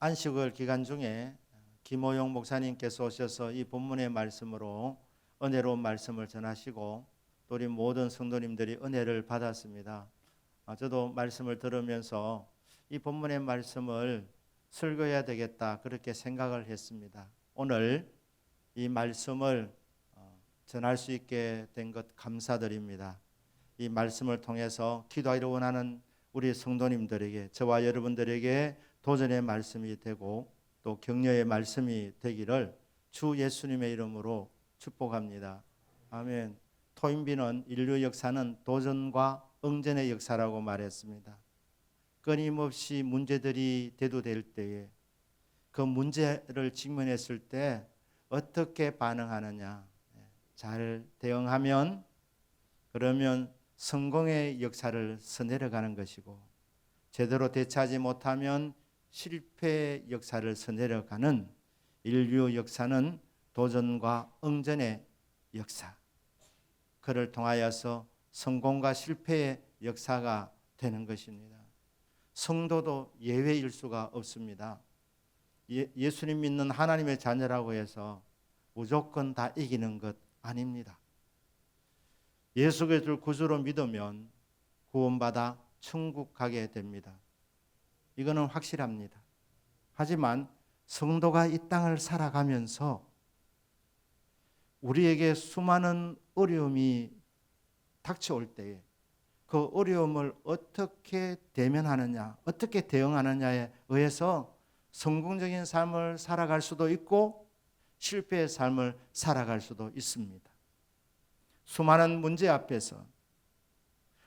안식일 기간 중에 김호용 목사님께서 오셔서 이 본문의 말씀으로 은혜로운 말씀을 전하시고 또 우리 모든 성도님들이 은혜를 받았습니다. 저도 말씀을 들으면서 이 본문의 말씀을 설교해야 되겠다 그렇게 생각을 했습니다. 오늘 이 말씀을 전할 수 있게 된 것 감사드립니다. 이 말씀을 통해서 기도하기를 원하는 우리 성도님들에게, 저와 여러분들에게 도전의 말씀이 되고 또 격려의 말씀이 되기를 주 예수님의 이름으로 축복합니다. 아멘. 토인비는 인류 역사는 도전과 응전의 역사라고 말했습니다. 끊임없이 문제들이 대두될 때에 그 문제를 직면했을 때 어떻게 반응하느냐, 잘 대응하면 그러면 성공의 역사를 써내려가는 것이고, 제대로 대처하지 못하면 실패의 역사를 써내려가는 인류 역사는 도전과 응전의 역사, 그를 통하여서 성공과 실패의 역사가 되는 것입니다. 성도도 예외일 수가 없습니다. 예수님 믿는 하나님의 자녀라고 해서 무조건 다 이기는 것 아닙니다. 예수 그리스도를 구주로 믿으면 구원받아 천국 가게 됩니다. 이거는 확실합니다. 하지만 성도가 이 땅을 살아가면서 우리에게 수많은 어려움이 닥쳐올 때에 그 어려움을 어떻게 대면하느냐, 어떻게 대응하느냐에 의해서 성공적인 삶을 살아갈 수도 있고 실패의 삶을 살아갈 수도 있습니다. 수많은 문제 앞에서,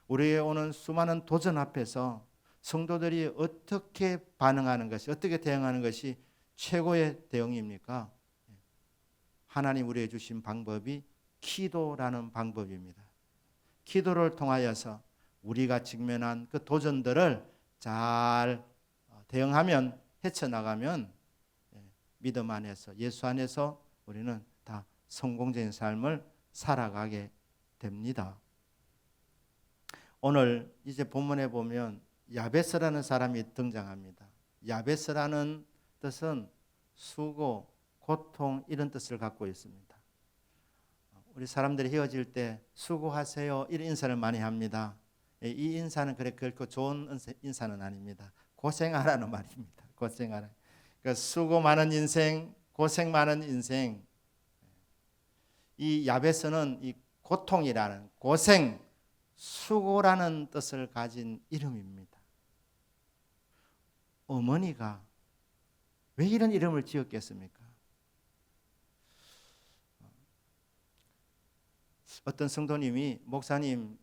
우리에게 오는 수많은 도전 앞에서 성도들이 어떻게 반응하는 것이, 어떻게 대응하는 것이 최고의 대응입니까? 하나님 우리에게 주신 방법이 기도라는 방법입니다. 기도를 통하여서 우리가 직면한 그 도전들을 잘 대응하면, 헤쳐나가면 믿음 안에서, 예수 안에서 우리는 다 성공적인 삶을 살아가게 됩니다. 오늘 이제 본문에 보면 야베스라는 사람이 등장합니다. 야베스라는 뜻은 수고, 고통 이런 뜻을 갖고 있습니다. 우리 사람들이 헤어질 때 수고하세요 이런 인사를 많이 합니다. 이 인사는 결코 좋은 인사는 아닙니다. 고생하라는 말입니다. 고생하라. 그러니까 수고 많은 인생, 고생 많은 인생. 이 야베스는 이 고통이라는, 고생, 수고라는 뜻을 가진 이름입니다. 어머니가 왜 이런 이름을 지었겠습니까? 어떤 성도님이, 목사님,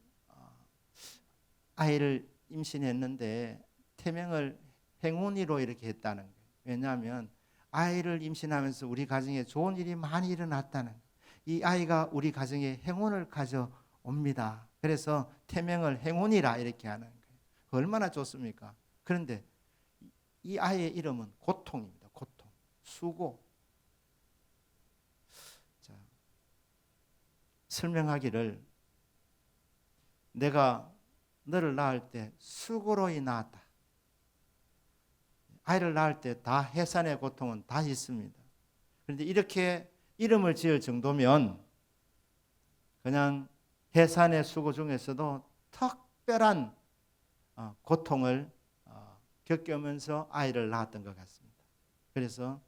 아이를 임신했는데 태명을 행운이로 이렇게 했다는 거예요. 왜냐하면 아이를 임신하면서 우리 가정에 좋은 일이 많이 일어났다는 거예요. 이 아이가 우리 가정에 행운을 가져옵니다. 그래서 태명을 행운이라 이렇게 하는 거예요. 얼마나 좋습니까? 그런데 이 아이의 이름은 고통입니다. 고통, 수고. 자, 설명하기를, 내가 너를 낳을 때 수고로이 낳았다. 아이를 낳을 때 다 해산의 고통은 다 있습니다. 그런데 이렇게 이름을 지을 정도면 그냥 해산의 수고 중에서도 특별한 고통을 겪으면서 아이를 낳았던 것 같습니다. 그래서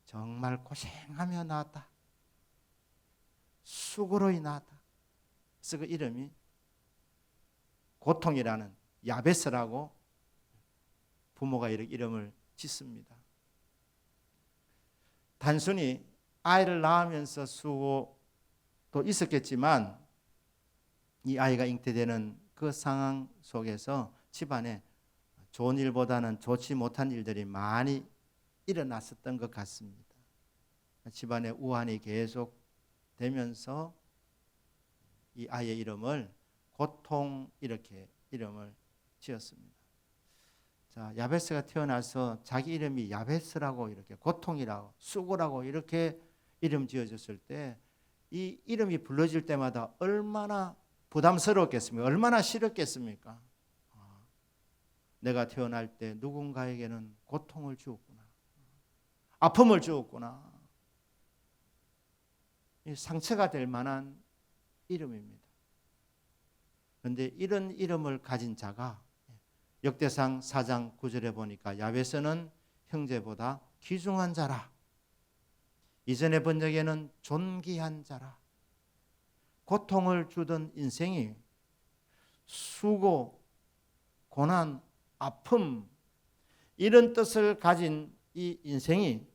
정말 고생하며 낳았다. 수고로이 낳았다. 그래서 그 이름이 고통이라는, 야베스라고 부모가 이렇게 이름을 짓습니다. 단순히 아이를 낳으면서 수고도 있었겠지만 이 아이가 잉태되는 그 상황 속에서 집안에 좋은 일보다는 좋지 못한 일들이 많이 일어났었던 것 같습니다. 집안에 우환이 계속 되면서 이 아이의 이름을 고통 이렇게 이름을 지었습니다. 자, 야베스가 태어나서 자기 이름이 야베스라고, 이렇게 고통이라고, 수고라고 이렇게 이름 지어졌을 때 이 이름이 불러질 때마다 얼마나 부담스러웠겠습니까? 얼마나 싫었겠습니까? 내가 태어날 때 누군가에게는 고통을 주었구나. 아픔을 주었구나. 상처가 될 만한 이름입니다. 그런데 이런 이름을 가진 자가 역대상 4장 9절에 보니까 야베스는 형제보다 귀중한 자라. 이전의 번역에는 존귀한 자라. 고통을 주던 인생이 수고, 고난, 아픔 이런 뜻을 가진 이 인생이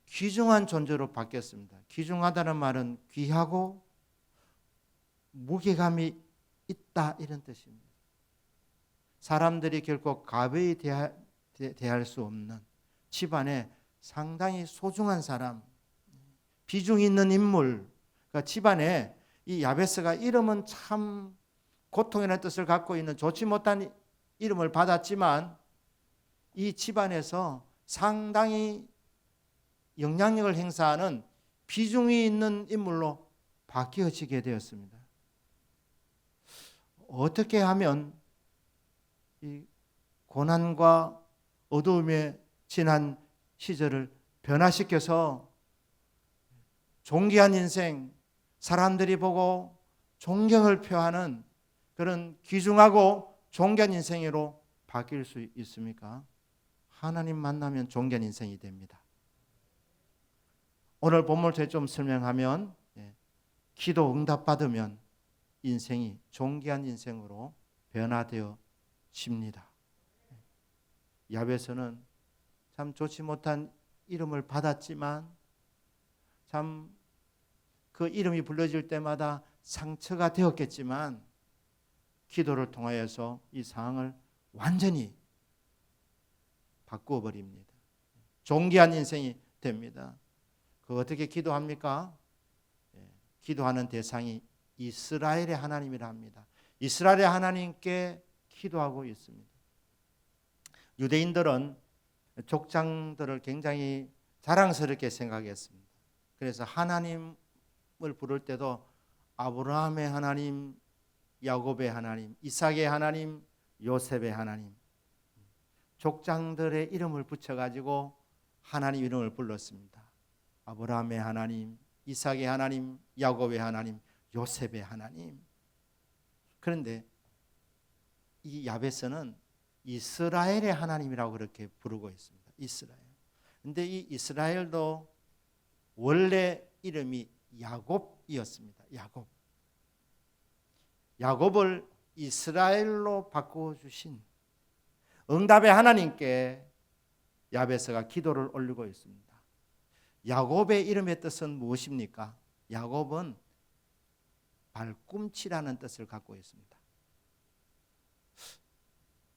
귀중한 존재로 바뀌었습니다. 귀중하다는 말은 귀하고 무게감이 있다 이런 뜻입니다. 사람들이 결코 가벼이 대할 수 없는 집안에 상당히 소중한 사람, 비중 있는 인물, 그러니까 집안에 이 야베스가 이름은 참 고통이라는 뜻을 갖고 있는 좋지 못한 이름을 받았지만 이 집안에서 상당히 영향력을 행사하는 비중이 있는 인물로 바뀌어지게 되었습니다. 어떻게 하면 이 고난과 어두움에 지난 시절을 변화시켜서 존귀한 인생, 사람들이 보고 존경을 표하는 그런 귀중하고 존귀한 인생으로 바뀔 수 있습니까? 하나님 만나면 존귀한 인생이 됩니다. 오늘 본문을 좀 설명하면 기도 응답받으면 인생이 존귀한 인생으로 변화되어집니다. 야베스는 참 좋지 못한 이름을 받았지만 참 그 이름이 불러질 때마다 상처가 되었겠지만 기도를 통하여서 이 상황을 완전히 바꾸어 버립니다. 존귀한 인생이 됩니다. 그 어떻게 기도합니까? 기도하는 대상이 이스라엘의 하나님이라 합니다. 이스라엘의 하나님께 기도하고 있습니다. 유대인들은 족장들을 굉장히 자랑스럽게 생각했습니다. 그래서 하나님을 부를 때도 아브라함의 하나님, 야곱의 하나님, 이삭의 하나님, 요셉의 하나님, 족장들의 이름을 붙여가지고 하나님 이름을 불렀습니다. 아브라함의 하나님, 이삭의 하나님, 야곱의 하나님, 요셉의 하나님. 그런데 이 야베스는 이스라엘의 하나님이라고 그렇게 부르고 있습니다. 이스라엘. 그런데 이 이스라엘도 원래 이름이 야곱이었습니다. 야곱. 야곱을 이스라엘로 바꿔주신 응답의 하나님께 야베스가 기도를 올리고 있습니다. 야곱의 이름의 뜻은 무엇입니까? 야곱은 발꿈치라는 뜻을 갖고 있습니다.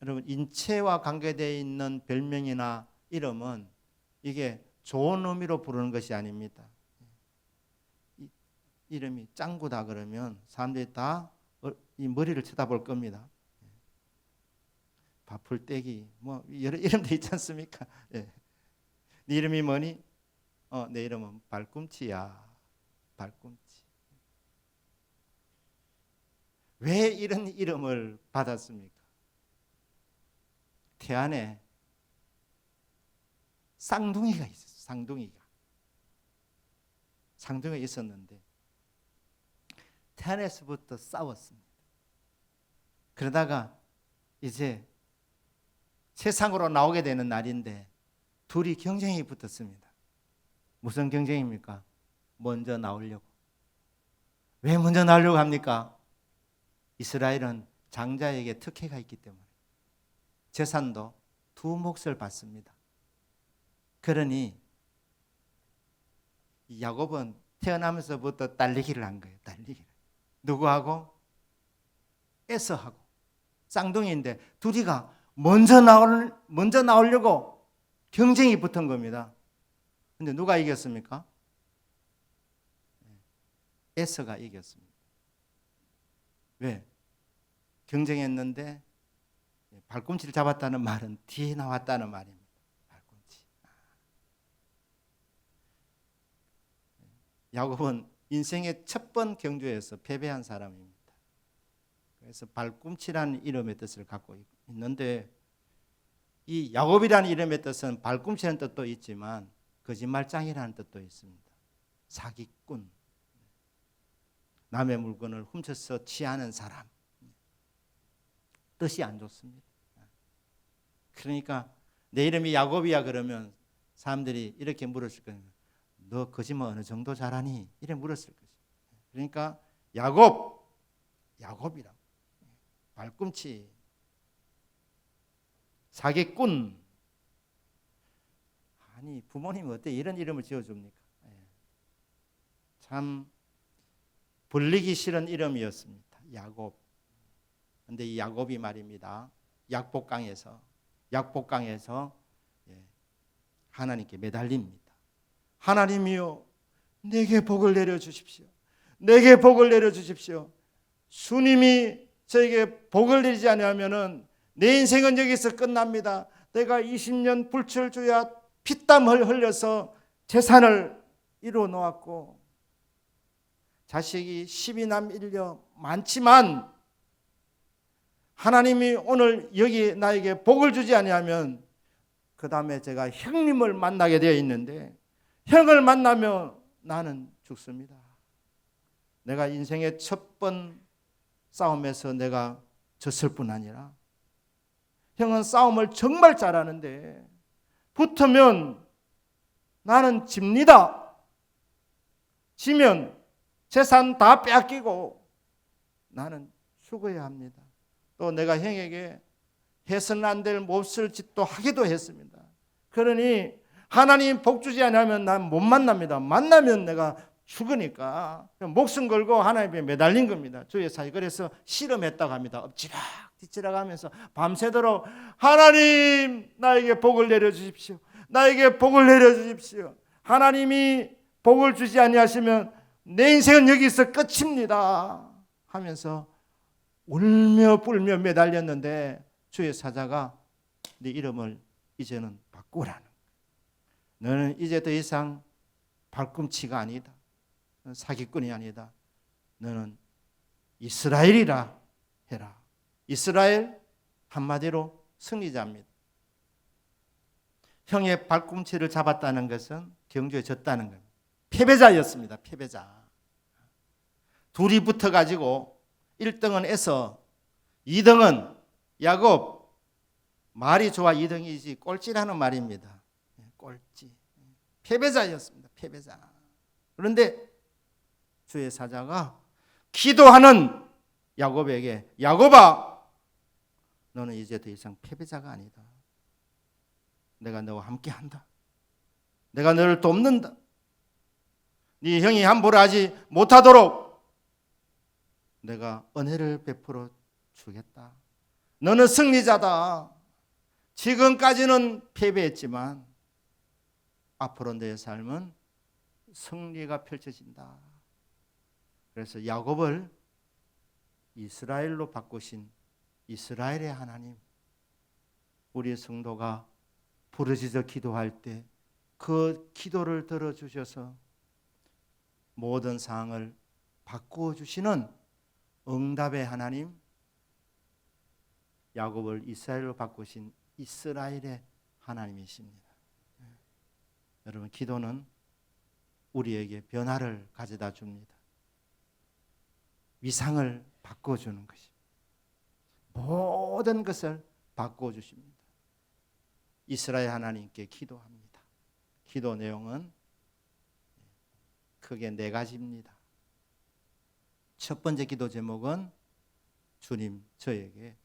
여러분, 인체와 관계되어 있는 별명이나 이름은 이게 좋은 의미로 부르는 것이 아닙니다. 이름이 짱구다 그러면 사람들이 다 이 머리를 쳐다볼 겁니다. 바풀떼기 뭐 여러 이름도 있지 않습니까? 네 이름이 뭐니? 내 이름은 발꿈치야. 발꿈치. 왜 이런 이름을 받았습니까? 태안에 쌍둥이가 있었어요. 쌍둥이가 있었는데 태안에서부터 싸웠습니다. 그러다가 이제 세상으로 나오게 되는 날인데 둘이 경쟁이 붙었습니다. 무슨 경쟁입니까? 먼저 나오려고. 왜 먼저 나오려고 합니까? 이스라엘은 장자에게 특혜가 있기 때문에 재산도 두 몫을 받습니다. 그러니 야곱은 태어나면서부터 딸리기를 한 거예요. 딸리기를. 누구하고? 에서하고. 쌍둥이인데 둘이가 먼저 나오려고 경쟁이 붙은 겁니다. 근데 누가 이겼습니까? 에서가 이겼습니다. 왜? 경쟁했는데 발꿈치를 잡았다는 말은 뒤에 나왔다는 말입니다. 발꿈치. 야곱은 인생의 첫 번 경주에서 패배한 사람입니다. 그래서 발꿈치라는 이름의 뜻을 갖고 있는데 이 야곱이라는 이름의 뜻은 발꿈치라는 뜻도 있지만 거짓말장이라는 뜻도 있습니다. 사기꾼, 남의 물건을 훔쳐서 취하는 사람, 뜻이 안 좋습니다. 그러니까 내 이름이 야곱이야 그러면 사람들이 이렇게 물었을 거예요. 너 거짓말 어느 정도 잘하니? 이래 물었을 것이에요. 그러니까 야곱이라고. 발꿈치, 사기꾼. 아니 부모님이 어떻게 이런 이름을 지어줍니까? 참 불리기 싫은 이름이었습니다. 야곱. 근데 이 야곱이 말입니다. 약복강에서 하나님께 매달립니다. 하나님이여 내게 복을 내려주십시오. 내게 복을 내려주십시오. 주님이 저에게 복을 내리지 않으면 내 인생은 여기서 끝납니다. 내가 20년 불철주야 피땀을 흘려서 재산을 이루어 놓았고 자식이 12남 1녀 많지만 하나님이 오늘 여기 나에게 복을 주지 아니하면 그 다음에 제가 형님을 만나게 되어 있는데 형을 만나면 나는 죽습니다. 내가 인생의 첫 번 싸움에서 내가 졌을 뿐 아니라 형은 싸움을 정말 잘하는데 붙으면 나는 집니다. 지면 재산 다 빼앗기고 나는 죽어야 합니다. 또 내가 형에게 해서는 안 될 몹쓸 짓도 하기도 했습니다. 그러니 하나님 복 주지 않으면 난 못 만납니다. 만나면 내가 죽으니까 목숨 걸고 하나님께 매달린 겁니다. 주의 사이. 그래서 씨름했다고 합니다. 엎치락 뒤치락 하면서 밤새도록 하나님 나에게 복을 내려주십시오. 나에게 복을 내려주십시오. 하나님이 복을 주지 아니하시면 내 인생은 여기서 끝입니다 하면서 울며 불며 매달렸는데 주의 사자가 네 이름을 이제는 바꾸라는 거예요. 너는 이제 더 이상 발꿈치가 아니다. 사기꾼이 아니다. 너는 이스라엘이라 해라. 이스라엘 한마디로 승리자입니다. 형의 발꿈치를 잡았다는 것은 경주에 졌다는 겁니다. 패배자였습니다. 패배자. 둘이 붙어가지고 1등은 에서 2등은 야곱. 말이 좋아 2등이지 꼴찌라는 말입니다. 꼴찌. 패배자였습니다. 패배자. 그런데 주의 사자가 기도하는 야곱에게 야곱아 너는 이제 더 이상 패배자가 아니다. 내가 너와 함께한다. 내가 너를 돕는다. 네 형이 함부로 하지 못하도록 내가 은혜를 베풀어 주겠다. 너는 승리자다. 지금까지는 패배했지만 앞으로 내 삶은 승리가 펼쳐진다. 그래서 야곱을 이스라엘로 바꾸신 이스라엘의 하나님, 우리 성도가 부르짖어 기도할 때 그 기도를 들어주셔서 모든 상황을 바꾸어 주시는 응답의 하나님, 야곱을 이스라엘로 바꾸신 이스라엘의 하나님이십니다. 여러분, 기도는 우리에게 변화를 가져다 줍니다. 위상을 바꿔주는 것입니다. 모든 것을 바꿔주십니다. 이스라엘 하나님께 기도합니다. 기도 내용은 크게 4가지입니다. 첫 번째 기도 제목은 주님 저에게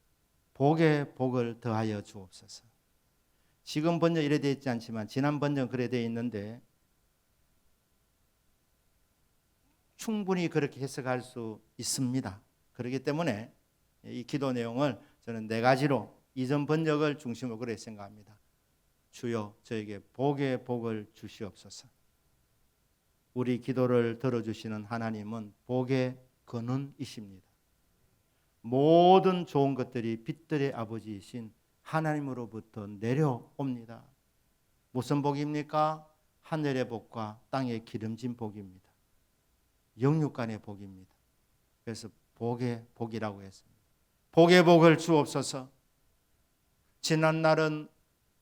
복에 복을 더하여 주옵소서. 지금 번역 이래 되어 있지 않지만 지난 번역 그래 되어 있는데 충분히 그렇게 해석할 수 있습니다. 그렇기 때문에 이 기도 내용을 저는 4가지로 이전 번역을 중심으로 그렇게 생각합니다. 주여 저에게 복의 복을 주시옵소서. 우리 기도를 들어주시는 하나님은 복의 근원이십니다. 모든 좋은 것들이 빛들의 아버지이신 하나님으로부터 내려옵니다. 무슨 복입니까? 하늘의 복과 땅의 기름진 복입니다. 영육간의 복입니다. 그래서 복의 복이라고 했습니다. 복의 복을 주옵소서. 지난 날은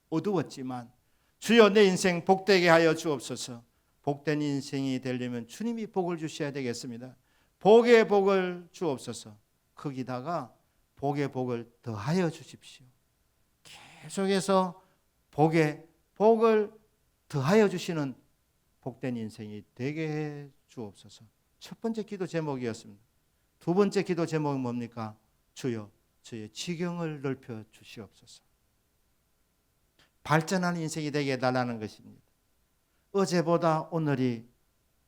어두웠지만 주여 내 인생 복되게 하여 주옵소서. 복된 인생이 되려면 주님이 복을 주셔야 되겠습니다. 복의 복을 주옵소서. 거기다가 복의 복을 더하여 주십시오. 계속해서 복의 복을 더하여 주시는 복된 인생이 되게 해 주옵소서. 첫 번째 기도 제목이었습니다. 두 번째 기도 제목은 뭡니까? 주여 저의 지경을 넓혀 주시옵소서. 발전하는 인생이 되게 해달라는 것입니다. 어제보다 오늘이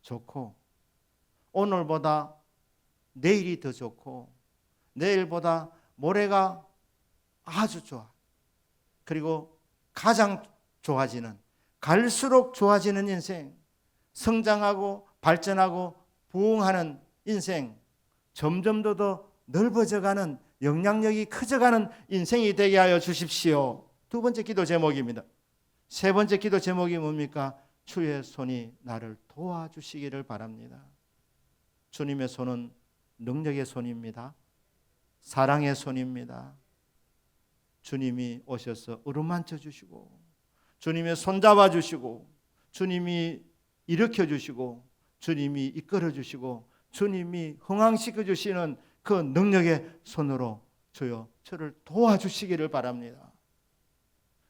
좋고 오늘보다 내일이 더 좋고 내일보다 모레가 아주 좋아. 그리고 가장 좋아지는, 갈수록 좋아지는 인생, 성장하고 발전하고 부흥하는 인생, 점점 더 넓어져가는, 영향력이 커져가는 인생이 되게 하여 주십시오. 두 번째 기도 제목입니다. 세 번째 기도 제목이 뭡니까? 주의 손이 나를 도와주시기를 바랍니다. 주님의 손은 능력의 손입니다. 사랑의 손입니다. 주님이 오셔서 어루만져 주시고 주님이 손잡아 주시고 주님이 일으켜 주시고 주님이 이끌어 주시고 주님이 흥황시켜 주시는 그 능력의 손으로 주여 저를 도와주시기를 바랍니다.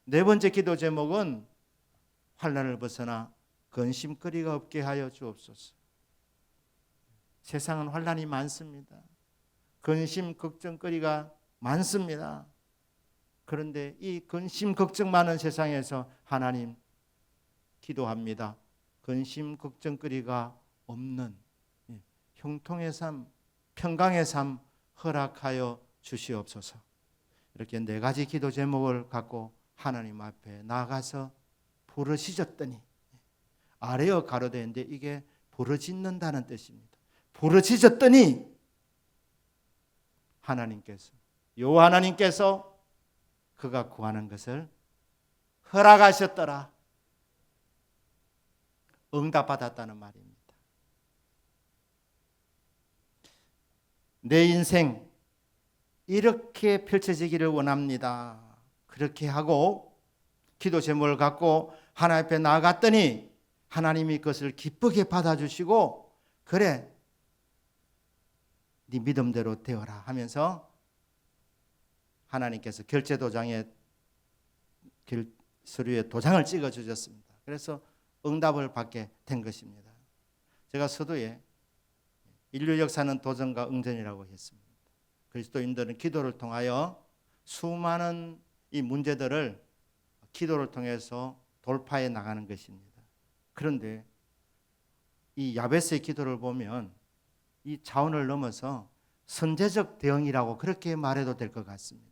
네 번째 기도 제목은 환난을 벗어나 근심거리가 없게 하여 주옵소서. 세상은 환난이 많습니다. 근심 걱정거리가 많습니다. 그런데 이 근심 걱정 많은 세상에서 하나님 기도합니다. 근심 걱정거리가 없는 형통의 삶, 평강의 삶 허락하여 주시옵소서. 이렇게 네 가지 기도 제목을 갖고 하나님 앞에 나가서 부르짖었더니, 아래어 가로되는데 이게 부르짖는다는 뜻입니다. 부르짖었더니 하나님께서, 여호와 하나님께서 그가 구하는 것을 허락하셨더라. 응답받았다는 말입니다. 내 인생 이렇게 펼쳐지기를 원합니다. 그렇게 하고 기도 제목을 갖고 하나님 앞에 나아갔더니 하나님이 그것을 기쁘게 받아주시고, 그래 네 믿음대로 되어라 하면서 하나님께서 결제도장에 서류에 도장을 찍어 주셨습니다. 그래서 응답을 받게 된 것입니다. 제가 서두에 인류 역사는 도전과 응전이라고 했습니다. 그리스도인들은 기도를 통하여 수많은 이 문제들을 기도를 통해서 돌파해 나가는 것입니다. 그런데 이 야베스의 기도를 보면 이 차원을 넘어서 선제적 대응이라고 그렇게 말해도 될 것 같습니다.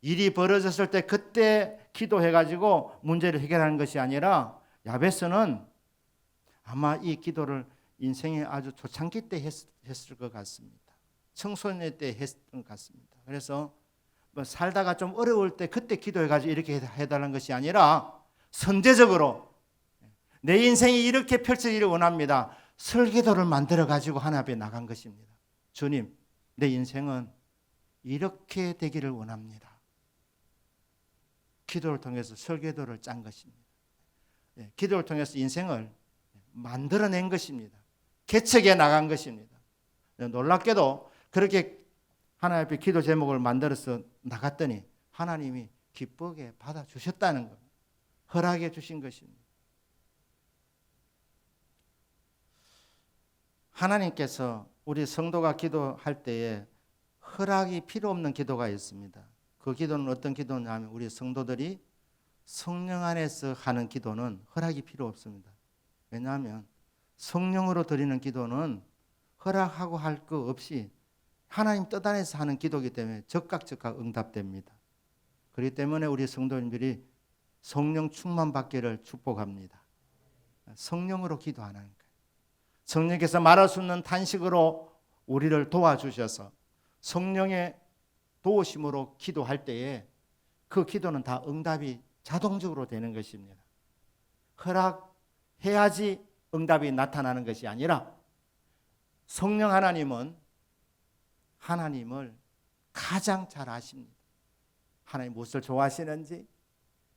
일이 벌어졌을 때 그때 기도해가지고 문제를 해결하는 것이 아니라 야베스는 아마 이 기도를 인생의 아주 초창기 때 했을 것 같습니다. 청소년 때 했던 것 같습니다. 그래서 뭐 살다가 좀 어려울 때 그때 기도해가지고 이렇게 해달라는 것이 아니라 선제적으로 내 인생이 이렇게 펼쳐지기를 원합니다. 설계도를 만들어가지고 하나님 앞에 나간 것입니다. 주님, 내 인생은 이렇게 되기를 원합니다. 기도를 통해서 설계도를 짠 것입니다. 기도를 통해서 인생을 만들어낸 것입니다. 개척해 나간 것입니다. 놀랍게도 그렇게 하나님 앞에 기도 제목을 만들어서 나갔더니 하나님이 기쁘게 받아주셨다는 것, 허락해 주신 것입니다. 하나님께서 우리 성도가 기도할 때에 허락이 필요 없는 기도가 있습니다. 그 기도는 어떤 기도냐면 우리 성도들이 성령 안에서 하는 기도는 허락이 필요 없습니다. 왜냐하면 성령으로 드리는 기도는 허락하고 할 거 없이 하나님 뜻 안에서 하는 기도이기 때문에 즉각 응답됩니다. 그렇기 때문에 우리 성도님들이 성령 충만 받기를 축복합니다. 성령으로 기도하는 거예요. 성령께서 말할 수 없는 탄식으로 우리를 도와주셔서 성령의 도우심으로 기도할 때에 그 기도는 다 응답이 자동적으로 되는 것입니다. 허락해야지 응답이 나타나는 것이 아니라 성령 하나님은 하나님을 가장 잘 아십니다. 하나님 무엇을 좋아하시는지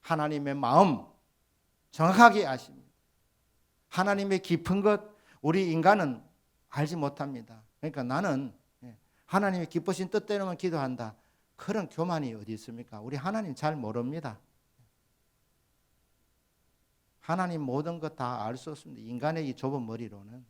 하나님의 마음 정확하게 아십니다. 하나님의 깊은 것 우리 인간은 알지 못합니다. 그러니까 나는 하나님의 기쁘신 뜻대로만 기도한다. 그런 교만이 어디 있습니까? 우리 하나님 잘 모릅니다. 하나님 모든 것 다 알 수 없습니다. 인간의 이 좁은 머리로는.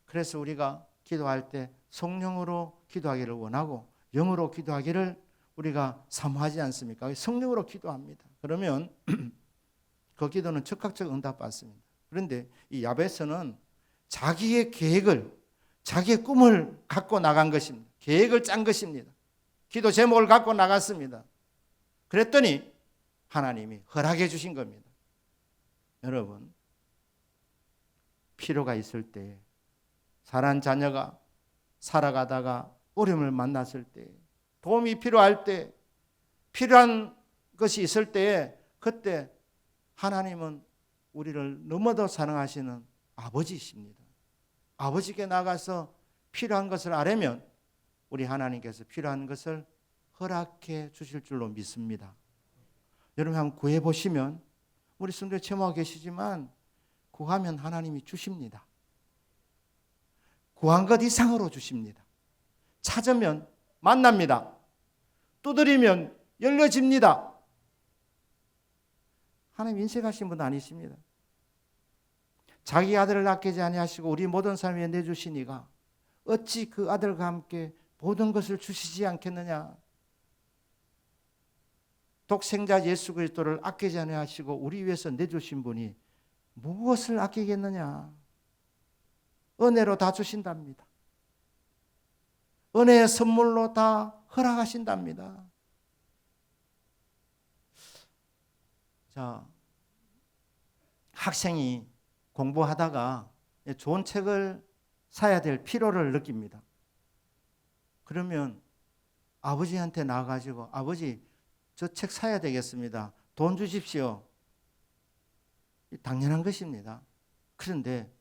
그래서 우리가 기도할 때 성령으로 기도하기를 원하고 영으로 기도하기를 우리가 사모하지 않습니까? 성령으로 기도합니다. 그러면 그 기도는 즉각적 응답받습니다. 그런데 이 야베스는 자기의 계획을, 자기의 꿈을 갖고 나간 것입니다. 계획을 짠 것입니다. 기도 제목을 갖고 나갔습니다. 그랬더니 하나님이 허락해 주신 겁니다. 여러분, 필요가 있을 때, 사랑하는 자녀가 살아가다가 어려움을 만났을 때, 도움이 필요할 때, 필요한 것이 있을 때에 그때 하나님은 우리를 너무도 사랑하시는 아버지이십니다. 아버지께 나가서 필요한 것을 아뢰면 우리 하나님께서 필요한 것을 허락해 주실 줄로 믿습니다. 여러분 한번 구해 보시면 우리 성도에 체험하고 계시지만 구하면 하나님이 주십니다. 구한 것 이상으로 주십니다. 찾으면 만납니다. 두드리면 열려집니다. 하나님 인색하신 분 아니십니다. 자기 아들을 아끼지 아니하시고 우리 모든 삶 위에 내주시니가 어찌 그 아들과 함께 모든 것을 주시지 않겠느냐. 독생자 예수 그리스도를 아끼지 아니하시고 우리 위해서 내주신 분이 무엇을 아끼겠느냐. 은혜로 다 주신답니다. 은혜의 선물로 다 허락하신답니다. 자, 학생이 공부하다가 좋은 책을 사야 될 필요를 느낍니다. 그러면 아버지한테 나가가지고 아버지 저 책 사야 되겠습니다. 돈 주십시오. 당연한 것입니다. 그런데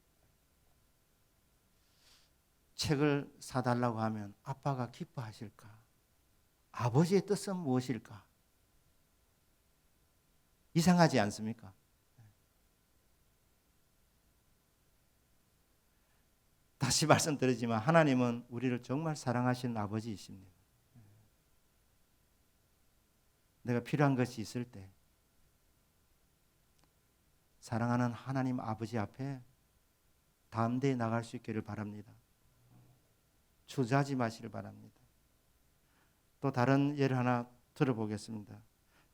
책을 사달라고 하면 아빠가 기뻐하실까? 아버지의 뜻은 무엇일까? 이상하지 않습니까? 다시 말씀드리지만 하나님은 우리를 정말 사랑하시는 아버지이십니다. 내가 필요한 것이 있을 때 사랑하는 하나님 아버지 앞에 담대히 나갈 수 있기를 바랍니다. 주저하지 마시길 바랍니다. 또 다른 예를 하나 들어보겠습니다.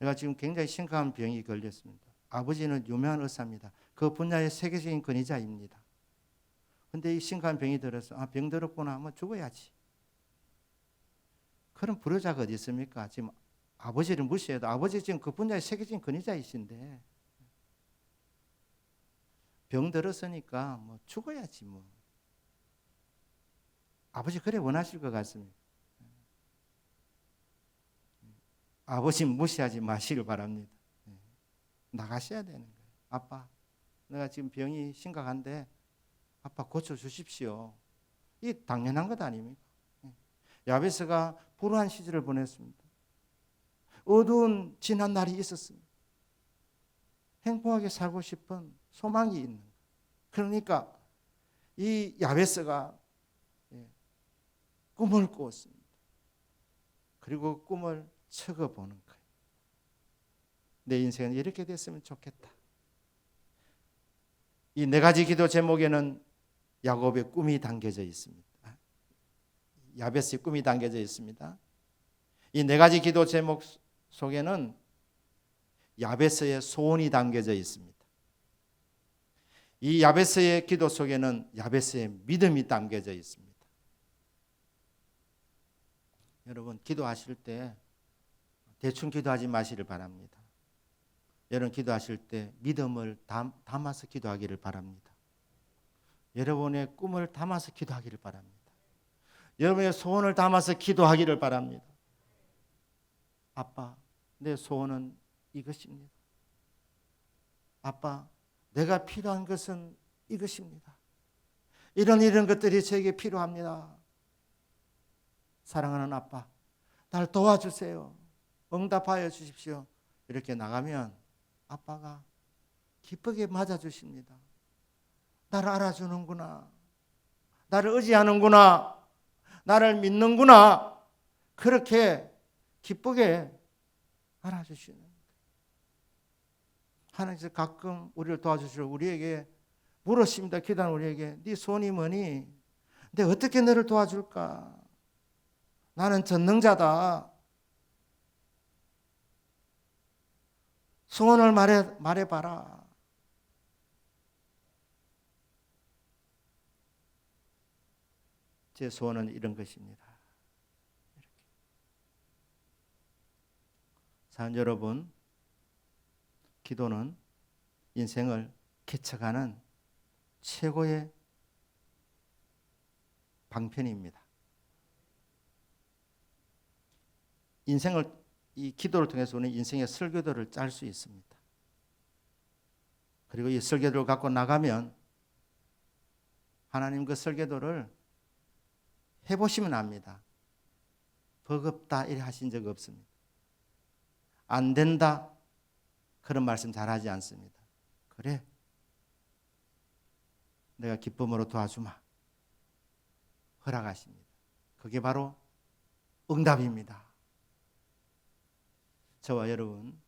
내가 지금 굉장히 심각한 병이 걸렸습니다. 아버지는 유명한 의사입니다. 그 분야의 세계적인 권위자입니다. 근데 이 심각한 병이 들어서 병 들었구나 하면 죽어야지. 그런 불효자가 어디 있습니까? 지금 아버지를 무시해도 아버지 지금 그 분야의 세계적인 권위자이신데 병 들었으니까 뭐 죽어야지 뭐. 아버지 그래 원하실 것 같습니다. 아버지 무시하지 마시길 바랍니다. 나가셔야 되는 거예요. 아빠, 내가 지금 병이 심각한데 아빠 고쳐주십시오. 이 당연한 것 아닙니까? 야베스가 불우한 시절을 보냈습니다. 어두운 지난 날이 있었습니다. 행복하게 살고 싶은 소망이 있는 거예요. 그러니까 이 야베스가 꿈을 꾸었습니다. 그리고 꿈을 적어보는 거예요. 내 인생은 이렇게 됐으면 좋겠다. 이 네 가지 기도 제목에는 야곱의 꿈이 담겨져 있습니다. 야베스의 꿈이 담겨져 있습니다. 이 네 가지 기도 제목 속에는 야베스의 소원이 담겨져 있습니다. 이 야베스의 기도 속에는 야베스의 믿음이 담겨져 있습니다. 여러분 기도하실 때 대충 기도하지 마시길 바랍니다. 여러분 기도하실 때 믿음을 담아서 기도하기를 바랍니다. 여러분의 꿈을 담아서 기도하기를 바랍니다. 여러분의 소원을 담아서 기도하기를 바랍니다. 아빠, 내 소원은 이것입니다. 아빠, 내가 필요한 것은 이것입니다. 이런 것들이 저에게 필요합니다. 사랑하는 아빠, 날 도와주세요. 응답하여 주십시오. 이렇게 나가면 아빠가 기쁘게 맞아주십니다. 나를 알아주는구나. 나를 의지하는구나. 나를 믿는구나. 그렇게 기쁘게 알아주시는 거예요. 하나님께서 가끔 우리를 도와주시려고 우리에게 물으십니다. 기도하는 우리에게 네 소원이 뭐니? 내가 어떻게 너를 도와줄까? 나는 전능자다. 소원을 말해봐라. 제 소원은 이런 것입니다. 이렇게. 사랑하는 여러분, 기도는 인생을 개척하는 최고의 방편입니다. 이 기도를 통해서 우리는 인생의 설교도를 짤 수 있습니다. 그리고 이 설교도를 갖고 나가면 하나님 그 설교도를 해보시면 압니다. 버겁다 이래 하신 적 없습니다. 안 된다 그런 말씀 잘하지 않습니다. 그래, 내가 기쁨으로 도와주마 허락하십니다. 그게 바로 응답입니다. 저와 여러분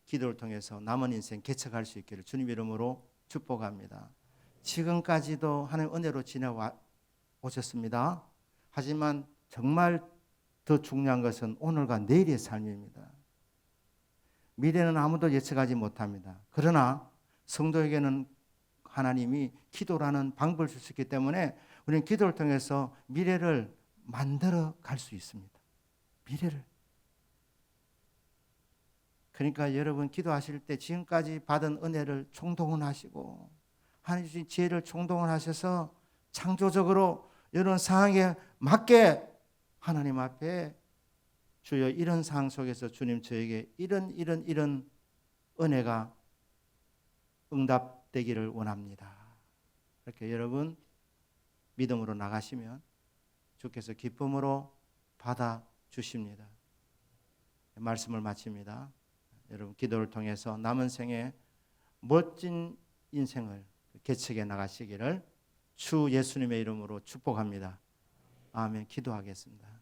기도를 통해서 남은 인생 개척할 수 있기를 주님 이름으로 축복합니다. 지금까지도 하나님 은혜로 지내와 오셨습니다. 하지만 정말 더 중요한 것은 오늘과 내일의 삶입니다. 미래는 아무도 예측하지 못합니다. 그러나 성도에게는 하나님이 기도라는 방법을 주셨기 때문에 우리는 기도를 통해서 미래를 만들어 갈 수 있습니다. 미래를. 그러니까 여러분 기도하실 때 지금까지 받은 은혜를 총동원하시고 하나님 주신 지혜를 총동원하셔서 창조적으로 이런 상황에 맞게 하나님 앞에 주여 이런 상황 속에서 주님 저에게 이런 은혜가 응답되기를 원합니다. 이렇게 여러분 믿음으로 나가시면 주께서 기쁨으로 받아주십니다. 말씀을 마칩니다. 여러분 기도를 통해서 남은 생에 멋진 인생을 개척해 나가시기를 주 예수님의 이름으로 축복합니다. 아멘. 기도하겠습니다.